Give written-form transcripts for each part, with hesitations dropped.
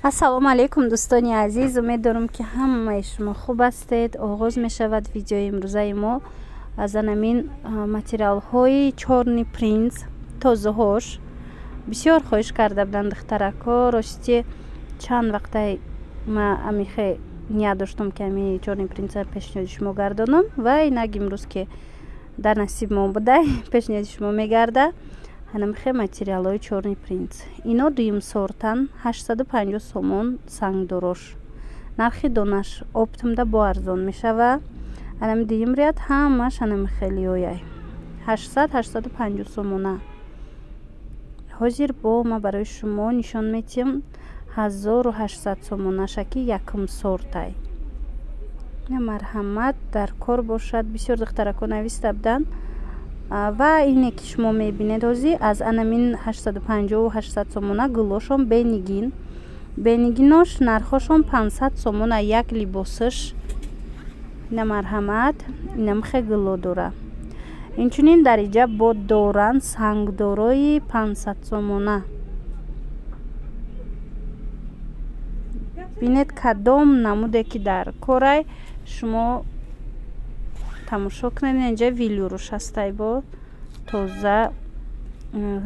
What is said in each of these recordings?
ассалому алайкум дӯстони азиз, умед дорам ки ҳамаи шумо хуб ҳастед. оғоз мешавад видеои имрӯзаи мо аз анамин материалҳои чорни принц тозаҳош. бисёр хоҳиш карда буданд духтарако, рости чанд вақтай ма амихе ния доштам ки ами чорни принца пешниҳоди шумо гардонам ва инак имрӯз ки дар насиб мо будай пешниҳоди шумо мегарда. ҳанамихе материалҳои чорни принц ино дуюм сортан 850 сомон сангдорош. нархи донаш оптамда бо арзон мешава. анами дуюм ряд ҳамаш ҳанамихелиояй 800-850 сомона. ҳозир бо ма барои шумо нишон метиҳам 1800 сомонашаки якум сортай. марҳамат дар кор бошад. бисёр духтарако нависта буданд ва ине ки шумо мебинед ҳозир аз анамин 850-800 сомона гулошон бенигин. бенигинош нархошон 500 сомона як либосаш. ина марҳамат, инамихе гуло дора. инчунин дариҷа бо доран сангдорои 500 сомона. бинед кадом намуде ки дар корай шумо тамошо кунед. инҷа вилюруш ҳастай бо тоза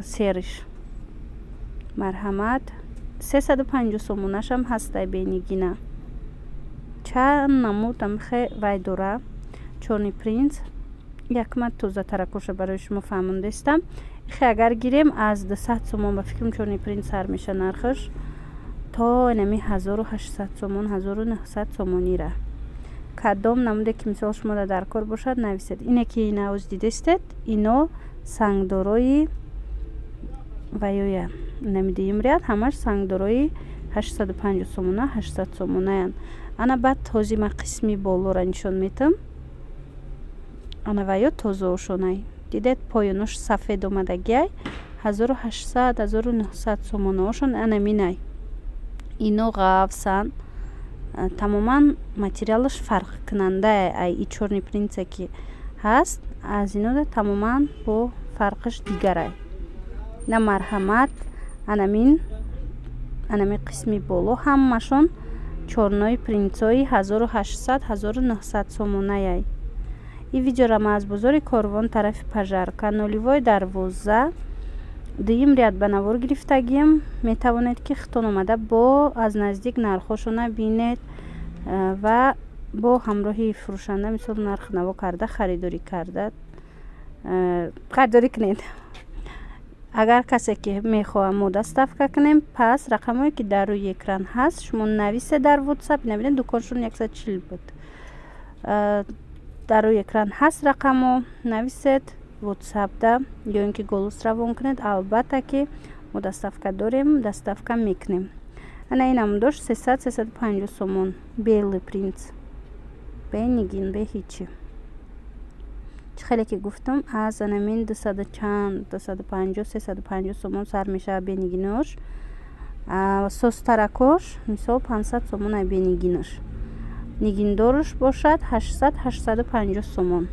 сериш. марҳамат 350 сомонашам ҳастай бенигина. чанд намуд амихе вай дора чорни принц. якмат тоза таракоша барои шумо фаҳмондастам. ихе агар гирем аз 200 сомон ба фикрам чорни принц сар меша нархаш то инами 1800 сомон 1900 сомонира. кадом намуде ки мисол шумо дар кор бошад нависед. ине ки инаоз дидестед ино сангдорои ваёя инами дуюм ряд ҳамаш сангдорои 850 сомона 800 сомонаян. ана баъд ҳозир ма қисми болора нишон метам. ана ваё тозаошонай дидед поёнош сафед омадагиай 1800-1900 сомонаошон анаминай. ино ғафсан тамоман материалаш фарқкунандае. ай и чорни принце ки ҳаст аз ино тамоман бо фарқаш дигарай. на марҳамат анамин қисми боло ҳамашон чорнои принцои 1800-1900 сомонаяй. и видеора ма аз бозори корвон тарафи пажарка 012 дуюм ряд ба навор гирифтагиям. метавонед ки хитон омада бо аз наздик нархошона бинед ва бо ҳамроҳи фурӯшанда мисол нарх наво карда харидорӣ кунед. агар касе ки мехоҳад мо доставка кунем пас рақамое ки дар рӯи экран ҳаст шумо нависед дар ватсап. набинед дуконшон 140 буд. дар рӯи экран ҳаст рақамо нависед ватсапда ё ин ки голос равон кунед. албатта ки мо доставка дорем, доставка мекунем. ана инам дошт 300-350 сомон белый принц бенигин бе ҳичи. хеле ки гуфтам аз анамин 250-350 сомон сар мешава бенигинош. состаракош мисол 500 сомон ай бенигинош. нигиндорш бошад 800-850 сомон.